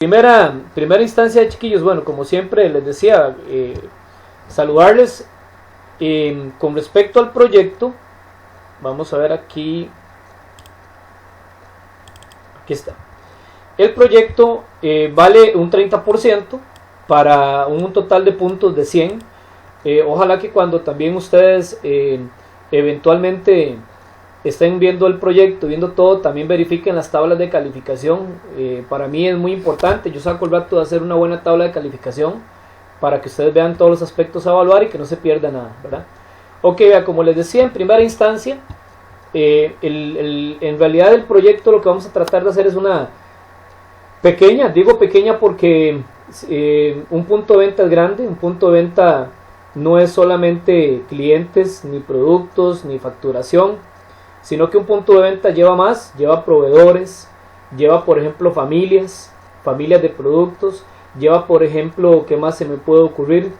Primera instancia, chiquillos, bueno, como siempre les decía, saludarles con respecto al proyecto. Vamos a ver aquí está. El proyecto vale un 30% para un total de puntos de 100. Ojalá que cuando también ustedes eventualmente estén viendo el proyecto, viendo todo, también verifiquen las tablas de calificación. Para mí es muy importante, yo saco el rato de hacer una buena tabla de calificación para que ustedes vean todos los aspectos a evaluar y que no se pierda nada, ¿verdad? Ok, vea, como les decía en primera instancia, en realidad el proyecto lo que vamos a tratar de hacer es una pequeña, digo pequeña porque un punto de venta es grande. Un punto de venta no es solamente clientes, ni productos, ni facturación, sino que un punto de venta lleva más, lleva proveedores, lleva por ejemplo familias de productos, lleva por ejemplo, ¿qué más se me puede ocurrir?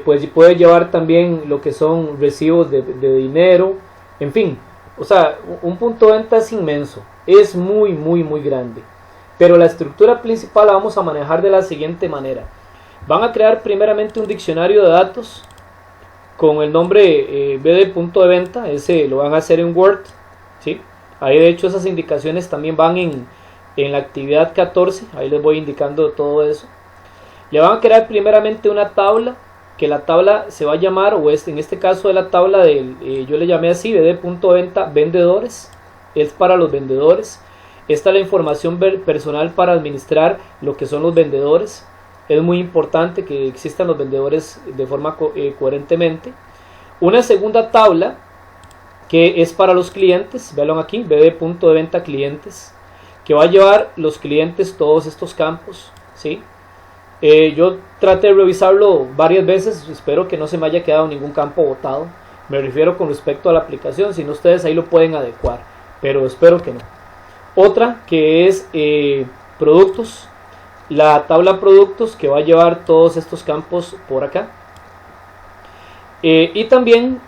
Pues puede llevar también lo que son recibos de dinero, en fin, o sea, un punto de venta es inmenso, es muy muy grande, pero la estructura principal la vamos a manejar de la siguiente manera. Van a crear primeramente un diccionario de datos con el nombre BD punto de venta, ese lo van a hacer en Word, ¿sí? Ahí de hecho esas indicaciones también van en la actividad 14, ahí les voy indicando todo eso. Le van a crear primeramente una tabla, que la tabla se va a llamar, o en este caso de la tabla yo le llamé así, BD punto de venta vendedores, es para los vendedores. Esta es la información personal para administrar lo que son los vendedores. Es muy importante que existan los vendedores de forma coherentemente. Una segunda tabla que es para los clientes, véanlo aquí, BD punto de venta clientes, que va a llevar los clientes todos estos campos, ¿sí? Yo traté de revisarlo varias veces, espero que no se me haya quedado ningún campo botado. Me refiero con respecto a la aplicación, si no ustedes ahí lo pueden adecuar, pero espero que no. Otra que es productos, la tabla productos que va a llevar todos estos campos por acá. Y también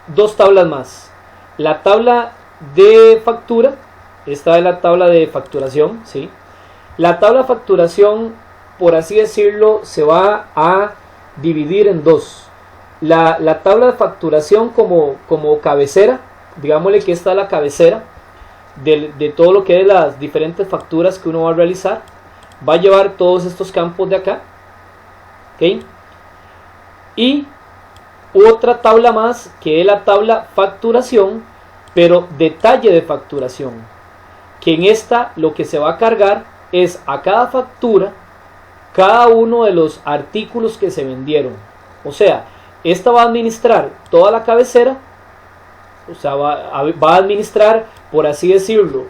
dos tablas más. La tabla de factura, esta es la tabla de facturación, ¿sí? La tabla de facturación, por así decirlo, se va a dividir en dos. La tabla de facturación como cabecera, digámosle que esta es la cabecera de todo lo que es las diferentes facturas que uno va a realizar. Va a llevar todos estos campos de acá, ¿ok? Y otra tabla más que es la tabla facturación, pero detalle de facturación, que en esta lo que se va a cargar es a cada factura cada uno de los artículos que se vendieron. O sea, esta va a administrar toda la cabecera, o sea, va a administrar, por así decirlo,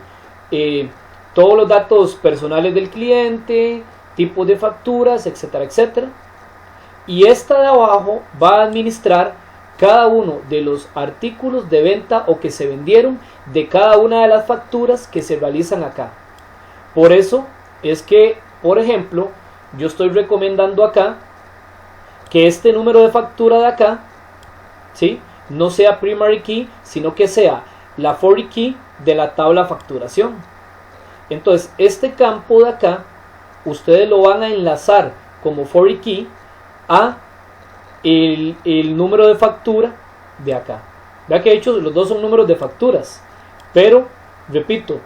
todos los datos personales del cliente, tipos de facturas, etcétera, etcétera. Y esta de abajo va a administrar cada uno de los artículos de venta o que se vendieron de cada una de las facturas que se realizan acá. Por eso es que, por ejemplo, yo estoy recomendando acá que este número de factura de acá, ¿sí?, no sea primary key, sino que sea la foreign key de la tabla facturación. Entonces, este campo de acá, ustedes lo van a enlazar como foreign key a el número de factura de acá. Vea que de hecho los dos son números de facturas, pero, repito,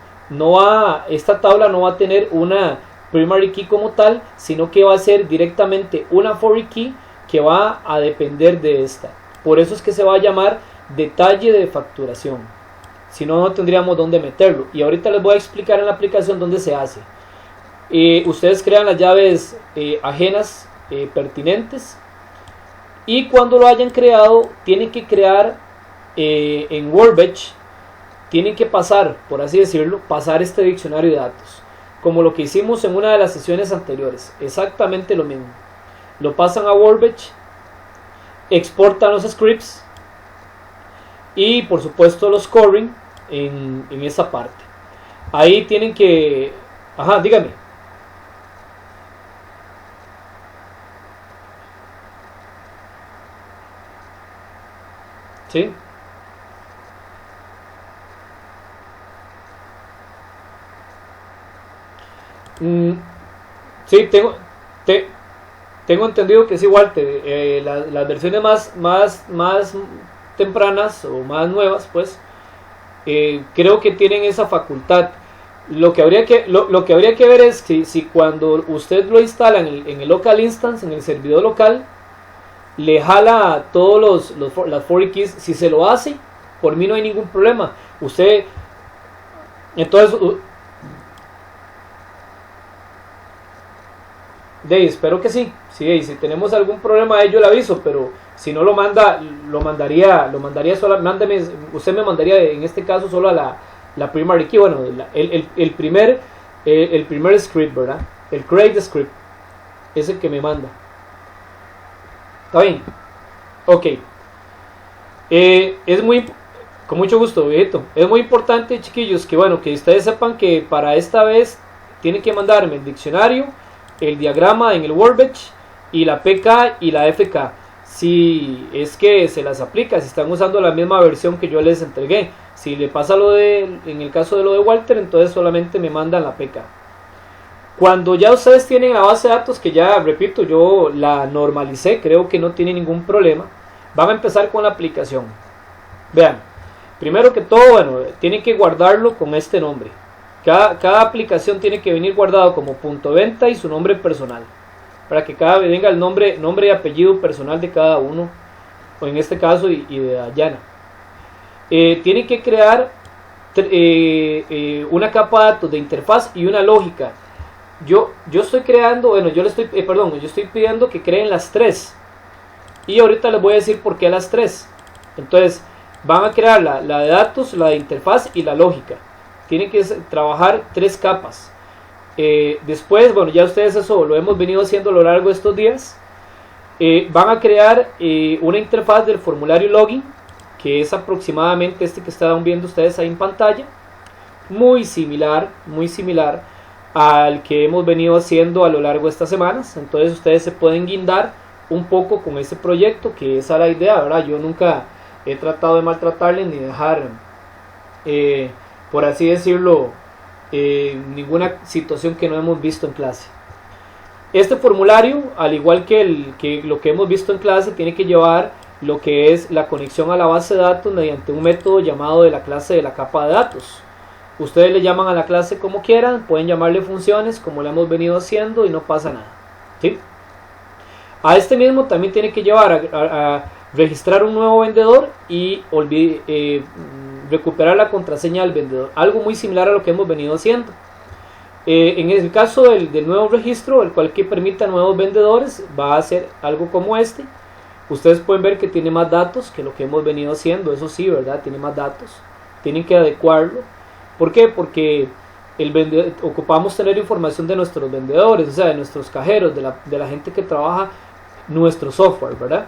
esta tabla no va a tener una primary key como tal, sino que va a ser directamente una foreign key que va a depender de esta. Por eso es que se va a llamar detalle de facturación. Si no, no tendríamos dónde meterlo. Y ahorita les voy a explicar en la aplicación dónde se hace. Ustedes crean las llaves ajenas pertinentes. Y cuando lo hayan creado, tienen que crear en Workbench, tienen que pasar, por así decirlo, pasar este diccionario de datos. Como lo que hicimos en una de las sesiones anteriores. Exactamente lo mismo. Lo pasan a Workbench, exportan los scripts y por supuesto los corren en esa parte. Ahí tienen que... Ajá, dígame. ¿Sí? Mm, sí, tengo entendido que es igual. Las versiones más tempranas o más nuevas, pues, creo que tienen esa facultad. Lo que habría que ver es si cuando usted lo instala en el local instance, en el servidor local, le jala todos las foreign keys. Si se lo hace, por mí no hay ningún problema. Usted, entonces, espero que sí. Sí, si tenemos algún problema, yo le aviso, pero si no lo manda, lo mandaría solo. Usted me mandaría en este caso solo a la primary key. Bueno, el primer script, ¿verdad? El create script es el que me manda. ¿Está bien? Ok. Con mucho gusto, viejito. Es muy importante, chiquillos, que ustedes sepan que para esta vez tienen que mandarme el diccionario, el diagrama en el workbench y la PK y la FK. Si es que se las aplica, si están usando la misma versión que yo les entregué. Si le pasa en el caso de lo de Walter, entonces solamente me mandan la PK. Cuando ya ustedes tienen la base de datos, que ya, repito, yo la normalicé, creo que no tiene ningún problema, van a empezar con la aplicación. Vean, primero que todo, tienen que guardarlo con este nombre. Cada aplicación tiene que venir guardado como .venta y su nombre personal, para que cada vez venga el nombre y apellido personal de cada uno, o en este caso y de Dayana. Tienen que crear una capa de datos de interfaz y una lógica. Yo estoy creando, yo estoy pidiendo que creen las tres, y ahorita les voy a decir por qué las tres. Entonces van a crear la de datos, la de interfaz y la lógica. Tienen que trabajar tres capas. Después, ya ustedes eso lo hemos venido haciendo a lo largo de estos días. Van a crear una interfaz del formulario login, que es aproximadamente este que están viendo ustedes ahí en pantalla, muy similar al que hemos venido haciendo a lo largo de estas semanas. Entonces ustedes se pueden guindar un poco con ese proyecto, que esa es la idea, ¿verdad? Yo nunca he tratado de maltratarles ni dejar, por así decirlo, ninguna situación que no hemos visto en clase. Este formulario, al igual que lo que hemos visto en clase, tiene que llevar lo que es la conexión a la base de datos mediante un método llamado de la clase de la capa de datos. Ustedes le llaman a la clase como quieran, pueden llamarle funciones como lo hemos venido haciendo y no pasa nada, ¿sí? A este mismo también tiene que llevar a registrar un nuevo vendedor y recuperar la contraseña del vendedor, algo muy similar a lo que hemos venido haciendo. En el caso del nuevo registro, el cual que permita nuevos vendedores, va a ser algo como este. Ustedes pueden ver que tiene más datos que lo que hemos venido haciendo, eso sí, ¿verdad? Tiene más datos, tienen que adecuarlo. ¿Por qué? Porque ocupamos tener información de nuestros vendedores, o sea, de nuestros cajeros, de la gente que trabaja nuestro software, ¿verdad?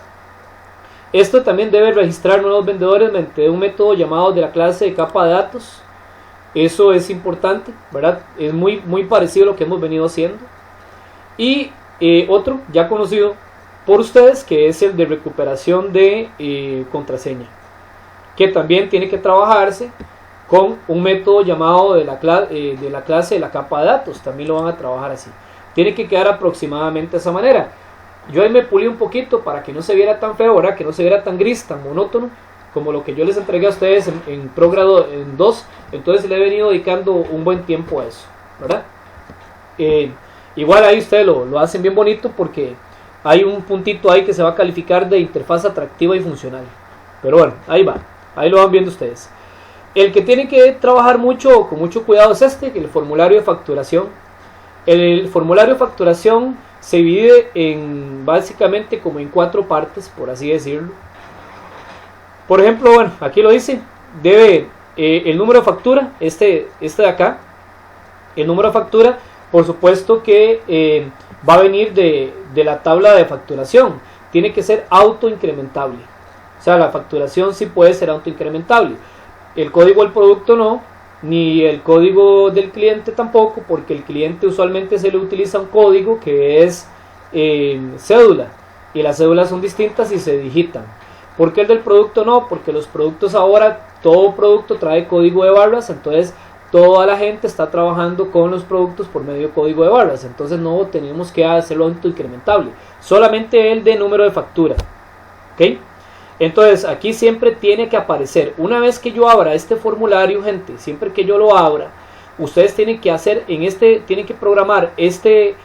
Esto también debe registrar nuevos vendedores mediante un método llamado de la clase de capa de datos. Eso es importante, ¿verdad? Es muy parecido a lo que hemos venido haciendo. Y otro ya conocido por ustedes, que es el de recuperación de contraseña, que también tiene que trabajarse con un método llamado de la clase de la capa de datos. También lo van a trabajar así. Tiene que quedar aproximadamente de esa manera. Yo ahí me pulí un poquito para que no se viera tan feo, ¿verdad? Que no se viera tan gris, tan monótono como lo que yo les entregué a ustedes en ProGrado en 2. Entonces le he venido dedicando un buen tiempo a eso, ¿verdad? Igual ahí ustedes lo hacen bien bonito, porque hay un puntito ahí que se va a calificar de interfaz atractiva y funcional. Pero bueno, ahí va, ahí lo van viendo ustedes. El que tiene que trabajar con mucho cuidado es el formulario de facturación. El formulario de facturación se divide básicamente como en 4 partes, por así decirlo. Por ejemplo, aquí lo dice, debe el número de factura, este de acá, el número de factura, por supuesto que va a venir de la tabla de facturación. Tiene que ser autoincrementable, o sea, la facturación sí puede ser autoincrementable. El código del producto no, ni el código del cliente tampoco, porque el cliente usualmente se le utiliza un código que es cédula, y las cédulas son distintas y se digitan. ¿Por qué el del producto no? Porque los productos ahora, todo producto trae código de barras, entonces toda la gente está trabajando con los productos por medio de código de barras, entonces no tenemos que hacerlo autoincrementable, solamente el de número de factura. ¿Ok? Entonces aquí siempre tiene que aparecer, una vez que yo abra este formulario, gente, siempre que yo lo abra, ustedes tienen que hacer tienen que programar este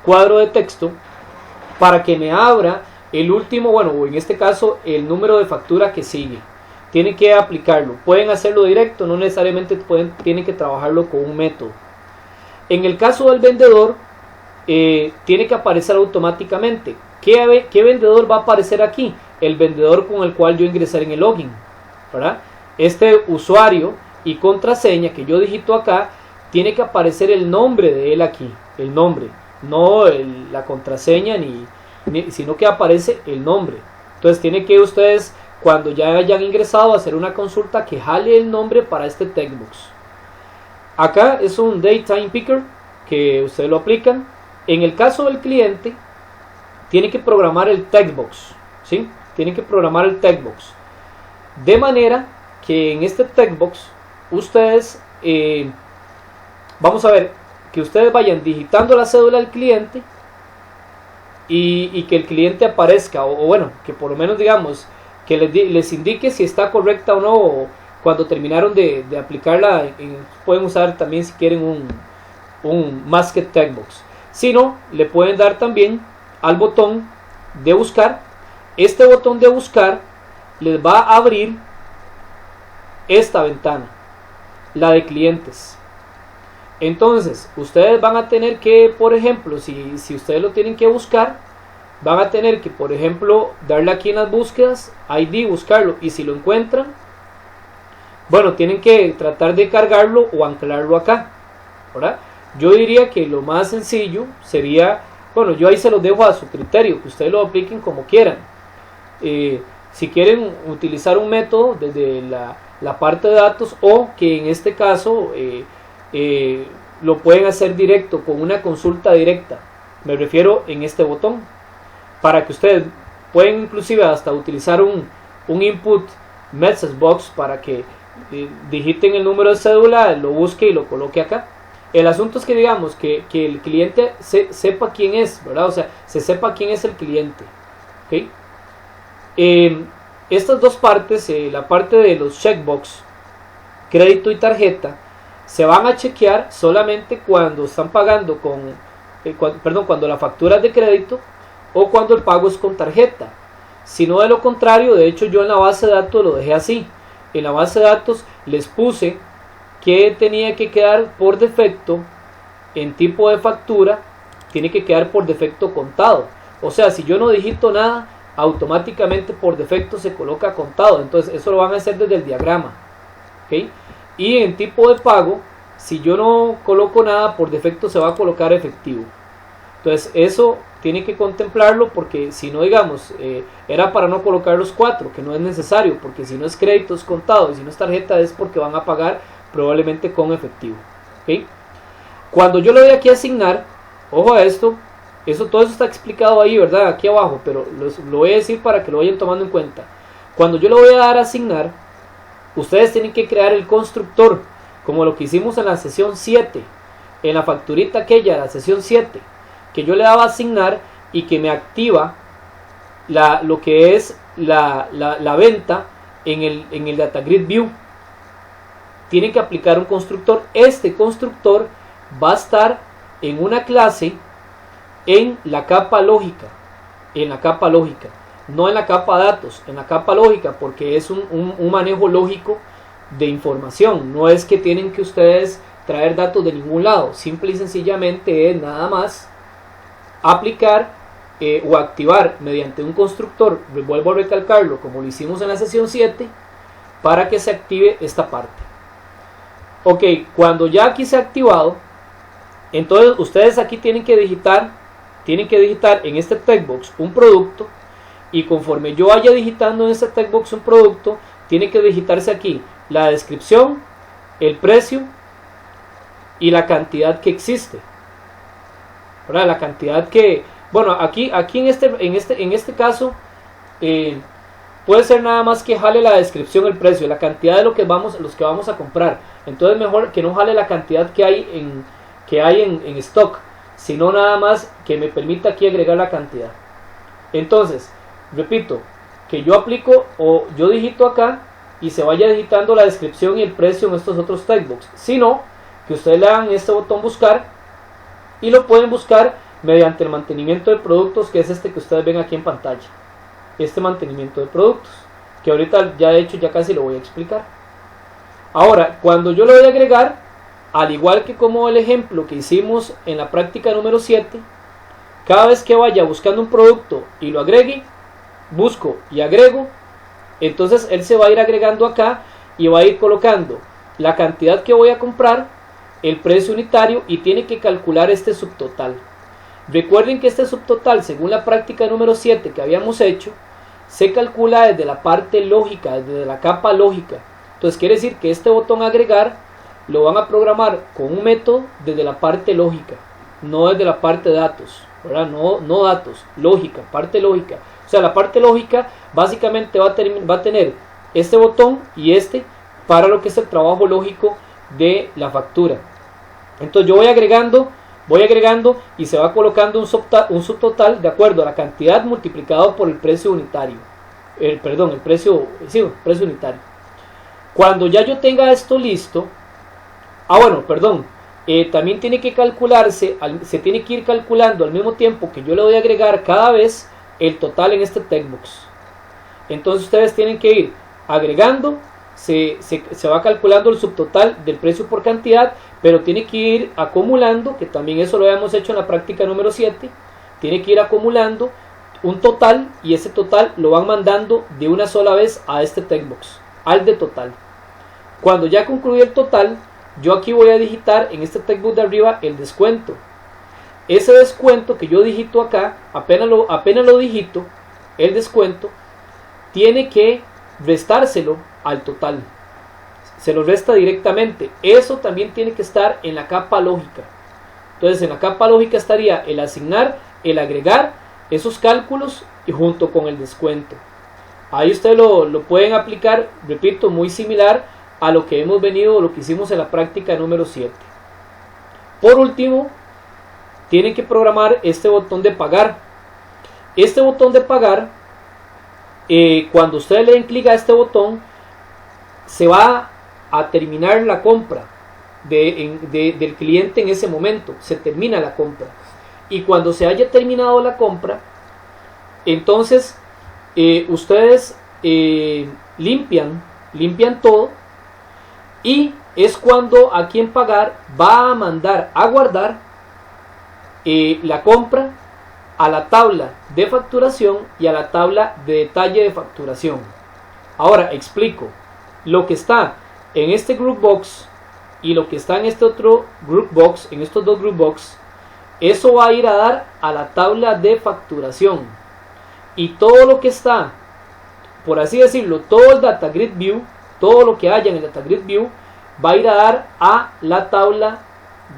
cuadro de texto para que me abra el último, bueno, o en este caso el número de factura que sigue. Tienen que aplicarlo, pueden hacerlo directo, no necesariamente tienen que trabajarlo con un método. En el caso del vendedor, tiene que aparecer automáticamente. ¿Qué vendedor va a aparecer aquí? El vendedor con el cual yo ingresaré en el login, ¿verdad? Este usuario y contraseña que yo digito acá, tiene que aparecer el nombre de él aquí, el nombre, no la contraseña sino que aparece el nombre. Entonces tiene que ustedes, cuando ya hayan ingresado, hacer una consulta que jale el nombre para este textbox. Acá es un Daytime Picker que ustedes lo aplican. En el caso del cliente, tiene que programar el textbox, ¿sí? Tienen que programar el textbox de manera que en este textbox ustedes, vamos a ver, que ustedes vayan digitando la cédula del cliente y que el cliente aparezca, o bueno, que por lo menos digamos que les indique si está correcta o no, o cuando terminaron de aplicarla. Pueden usar también, si quieren, un Masked Textbox. Si no, le pueden dar también al botón de buscar. Este botón de buscar les va a abrir esta ventana, la de clientes. Entonces ustedes van a tener que, por ejemplo, si ustedes lo tienen que buscar, van a tener que, por ejemplo, darle aquí en las búsquedas, ID, buscarlo, y si lo encuentran, bueno, tienen que tratar de cargarlo o anclarlo acá, ¿verdad? Yo diría que lo más sencillo sería, bueno, yo ahí se los dejo a su criterio, que ustedes lo apliquen como quieran. Si quieren utilizar un método desde la parte de datos, o que en este caso lo pueden hacer directo, con una consulta directa, me refiero en este botón, para que ustedes pueden inclusive hasta utilizar un input message box para que digiten el número de cédula, lo busque y lo coloque acá. El asunto es que digamos que el cliente sepa quién es, ¿verdad? O sea, se sepa quién es el cliente. ¿Okay? Estas dos partes, la parte de los checkbox, crédito y tarjeta, se van a chequear solamente cuando están pagando cuando la factura es de crédito o cuando el pago es con tarjeta. Si no, de lo contrario, de hecho yo en la base de datos lo dejé así. En la base de datos les puse que tenía que quedar por defecto en tipo de factura, tiene que quedar por defecto contado. O sea, si yo no digito nada, automáticamente por defecto se coloca contado. Entonces eso lo van a hacer desde el diagrama. ¿Okay? Y en tipo de pago, si yo no coloco nada, por defecto se va a colocar efectivo. Entonces eso tiene que contemplarlo, porque si no, digamos, era para no colocar los 4, que no es necesario, porque si no es crédito es contado, y si no es tarjeta es porque van a pagar probablemente con efectivo. ¿Okay? Cuando yo le doy aquí a asignar, ojo a esto, todo eso está explicado ahí, ¿verdad? Aquí abajo, pero lo voy a decir para que lo vayan tomando en cuenta. Cuando yo le voy a dar a asignar, ustedes tienen que crear el constructor, como lo que hicimos en la sesión 7, en la facturita aquella, la sesión 7, que yo le daba a asignar y que me activa lo que es la venta en el Data Grid View. Tienen que aplicar un constructor. Este constructor va a estar en una clase en la capa lógica, no en la capa datos, en la capa lógica, porque es un manejo lógico de información. No es que tienen que ustedes traer datos de ningún lado, simple y sencillamente es nada más aplicar o activar mediante un constructor, vuelvo a recalcarlo como lo hicimos en la sesión 7, para que se active esta parte. Ok, cuando ya aquí se ha activado, entonces ustedes aquí tienen que digitar en este textbox un producto, y conforme yo vaya digitando en este textbox un producto, tiene que digitarse aquí la descripción, el precio y la cantidad que existe. ¿Verdad? La cantidad que, bueno, aquí en este caso puede ser nada más que jale la descripción, el precio, la cantidad de los que vamos a comprar. Entonces mejor que no jale la cantidad que hay en stock, sino nada más que me permita aquí agregar la cantidad. Entonces, repito, que yo aplico o yo digito acá y se vaya digitando la descripción y el precio en estos otros textbox. Si no, que ustedes le dan este botón buscar y lo pueden buscar mediante el mantenimiento de productos, que es este que ustedes ven aquí en pantalla. Este mantenimiento de productos, que ahorita ya de hecho ya casi lo voy a explicar. Ahora, cuando yo le voy a agregar, al igual que como el ejemplo que hicimos en la práctica número 7, cada vez que vaya buscando un producto y lo agregue, busco y agrego, entonces él se va a ir agregando acá y va a ir colocando la cantidad que voy a comprar, el precio unitario y tiene que calcular este subtotal. Recuerden que este subtotal, según la práctica número 7 que habíamos hecho, se calcula desde la parte lógica, desde la capa lógica. Entonces quiere decir que este botón agregar lo van a programar con un método desde la parte lógica, no desde la parte de datos, ¿verdad? No datos, lógica, parte lógica. O sea, la parte lógica básicamente va a tener este botón y este para lo que es el trabajo lógico de la factura. Entonces yo voy agregando y se va colocando un subtotal de acuerdo a la cantidad multiplicado por el precio unitario. El precio unitario. Cuando ya yo tenga esto listo, también tiene que calcularse, se tiene que ir calculando al mismo tiempo que yo le voy a agregar cada vez el total en este textbox. Entonces ustedes tienen que ir agregando, se va calculando el subtotal del precio por cantidad, pero tiene que ir acumulando, que también eso lo habíamos hecho en la práctica número 7, tiene que ir acumulando un total y ese total lo van mandando de una sola vez a este textbox, al de total. Cuando ya concluye el total, yo aquí voy a digitar en este textbox de arriba el descuento. Ese descuento que yo digito acá, apenas lo digito, el descuento, tiene que restárselo al total. Se lo resta directamente. Eso también tiene que estar en la capa lógica. Entonces en la capa lógica estaría el asignar, el agregar esos cálculos y junto con el descuento. Ahí ustedes lo pueden aplicar, repito, muy similar a lo que lo que hicimos en la práctica número 7. Por último, tienen que programar este botón de pagar. Este botón de pagar, cuando ustedes le den clic a este botón, se va a terminar la compra del cliente en ese momento. Se termina la compra. Y cuando se haya terminado la compra, entonces ustedes limpian todo. Y es cuando aquí en pagar va a mandar a guardar la compra a la tabla de facturación y a la tabla de detalle de facturación. Ahora explico. Lo que está en este group box y lo que está en este otro group box, en estos dos group box, eso va a ir a dar a la tabla de facturación. Y todo lo que está, por así decirlo, todo el Data Grid View, todo lo que haya en el Data Grid View, va a ir a dar a la tabla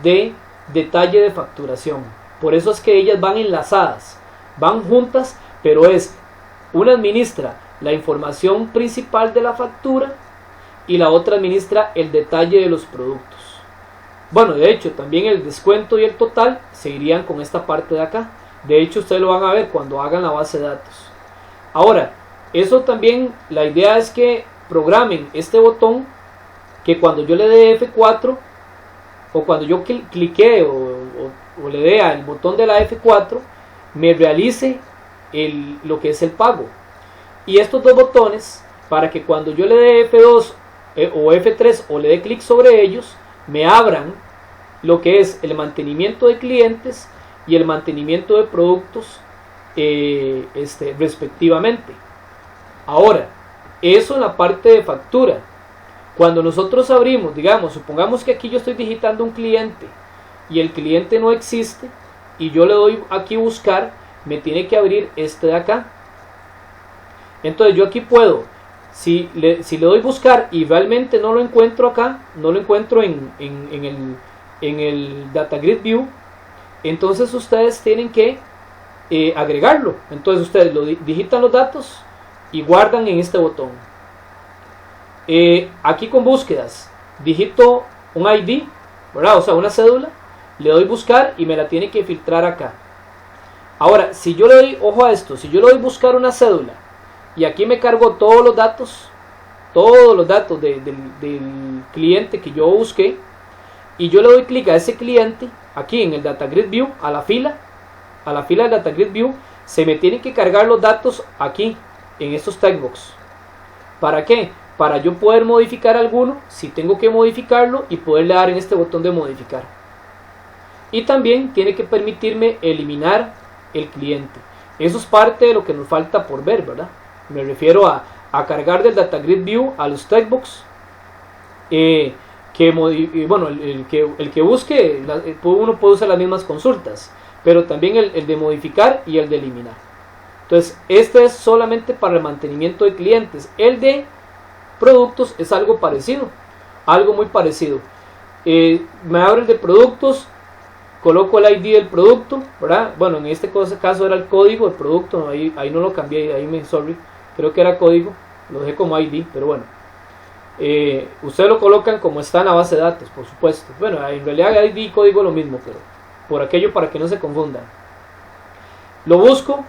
de detalle de facturación. Por eso es que ellas van enlazadas, van juntas, pero una administra la información principal de la factura y la otra administra el detalle de los productos. Bueno, de hecho, también el descuento y el total se irían con esta parte de acá. De hecho, ustedes lo van a ver cuando hagan la base de datos. Ahora, eso también, la idea es que programen este botón, que cuando yo le dé F4, o cuando yo clique o le dé al botón de la F4, me realice lo que es el pago. Y estos dos botones, para que cuando yo le dé F2 o F3 o le dé clic sobre ellos, me abran lo que es el mantenimiento de clientes y el mantenimiento de productos respectivamente. Ahora, eso en la parte de factura. Cuando nosotros abrimos, digamos, supongamos que aquí yo estoy digitando un cliente y el cliente no existe y yo le doy aquí buscar, me tiene que abrir este de acá. Entonces yo aquí puedo, si le doy buscar y realmente no lo encuentro acá, no lo encuentro en el Data Grid View, entonces ustedes tienen que agregarlo. Entonces ustedes digitan los datos y guardan en este botón. Aquí con búsquedas, digito un ID, ¿verdad? O sea, una cédula, le doy buscar y me la tiene que filtrar acá. Ahora, si yo le doy, ojo a esto, si yo le doy buscar una cédula y aquí me cargo todos los datos del cliente que yo busqué, y yo le doy clic a ese cliente, aquí en el Data Grid View, a la fila del Data Grid View, se me tienen que cargar los datos aquí, en estos textbox. ¿Para qué? Para yo poder modificar alguno, si tengo que modificarlo, y poderle dar en este botón de modificar. Y también tiene que permitirme eliminar el cliente. Eso es parte de lo que nos falta por ver, ¿verdad? Me refiero a cargar del Data Grid View a los textbox. Bueno, el que busque, uno puede usar las mismas consultas, pero también el de modificar y el de eliminar. Entonces, este es solamente para el mantenimiento de clientes. El de productos es algo parecido, algo muy parecido. Me abre el de productos, coloco el ID del producto, ¿verdad? Bueno, en este caso era el código del producto, ahí no lo cambié, creo que era código, lo dejé como ID, pero bueno. Ustedes lo colocan como está en la base de datos, por supuesto. Bueno, en realidad ID y código es lo mismo, pero por aquello para que no se confundan. Lo busco,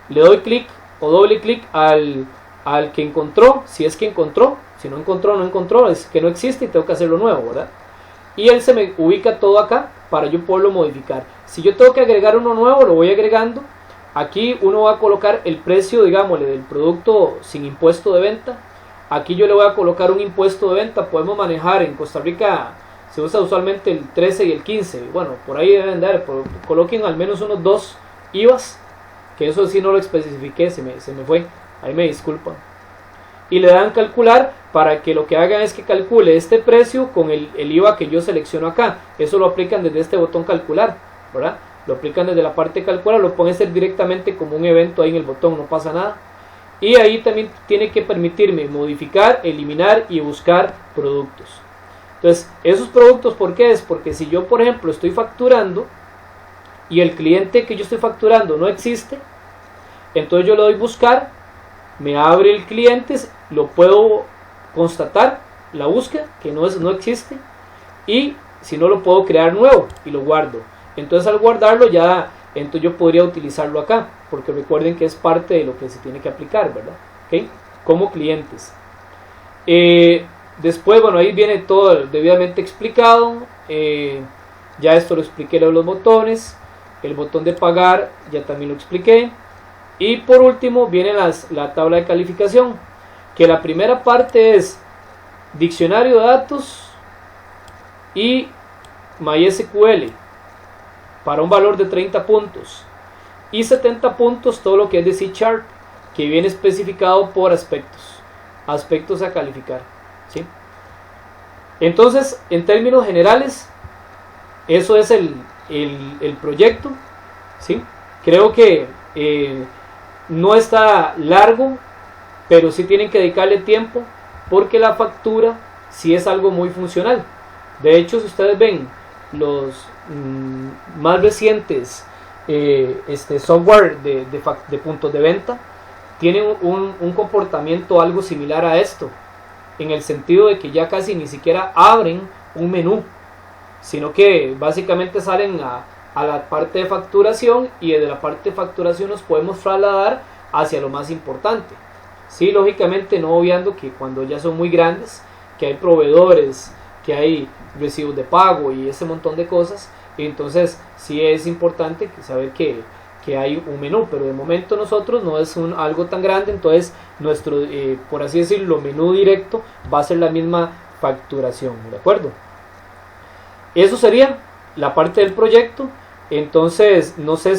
le doy clic o doble clic al que encontró, si es que encontró. Si no encontró, es que no existe y tengo que hacerlo nuevo, ¿verdad? Y él se me ubica todo acá para yo poderlo modificar. Si yo tengo que agregar uno nuevo, lo voy agregando. Aquí uno va a colocar el precio, digámosle, del producto sin impuesto de venta. Aquí yo le voy a colocar un impuesto de venta. Podemos manejar, en Costa Rica se usa usualmente el 13 y el 15. Bueno, por ahí deben dar, coloquen al menos unos 2 IVAs, que eso sí no lo especifiqué, se me fue, ahí me disculpan. Y le dan calcular, para que lo que hagan es que calcule este precio con el IVA que yo selecciono acá. Eso lo aplican desde este botón calcular, ¿verdad? Lo aplican desde la parte calcular, lo pueden hacer directamente como un evento ahí en el botón, no pasa nada. Y ahí también tiene que permitirme modificar, eliminar y buscar productos. Entonces, esos productos, ¿por qué es? Porque si yo, por ejemplo, estoy facturando y el cliente que yo estoy facturando no existe, entonces yo le doy buscar, me abre el cliente, lo puedo constatar, la búsqueda, que no existe, y si no, lo puedo crear nuevo y lo guardo. Entonces, al guardarlo ya, entonces yo podría utilizarlo acá, porque recuerden que es parte de lo que se tiene que aplicar, ¿verdad? ¿Okay? Como clientes. Después, bueno, ahí viene todo debidamente explicado. Ya esto lo expliqué, los botones. El botón de pagar ya también lo expliqué. Y por último viene la tabla de calificación, que la primera parte es diccionario de datos y MySQL para un valor de 30 puntos y 70 puntos todo lo que es de C#, que viene especificado por aspectos a calificar, ¿sí? Entonces, en términos generales, eso es el proyecto, ¿sí? Creo que no está largo, pero sí tienen que dedicarle tiempo, porque la factura sí es algo muy funcional. De hecho, si ustedes ven los más recientes software de puntos de venta, tienen un comportamiento algo similar a esto, en el sentido de que ya casi ni siquiera abren un menú, sino que básicamente salen a la parte de facturación, y desde la parte de facturación nos podemos trasladar hacia lo más importante. Sí, lógicamente no obviando que cuando ya son muy grandes, que hay proveedores, que hay recibos de pago y ese montón de cosas, entonces sí es importante saber que hay un menú, pero de momento nosotros no es algo tan grande, entonces nuestro, por así decirlo, menú directo va a ser la misma facturación, ¿de acuerdo? Eso sería la parte del proyecto. Entonces no sé si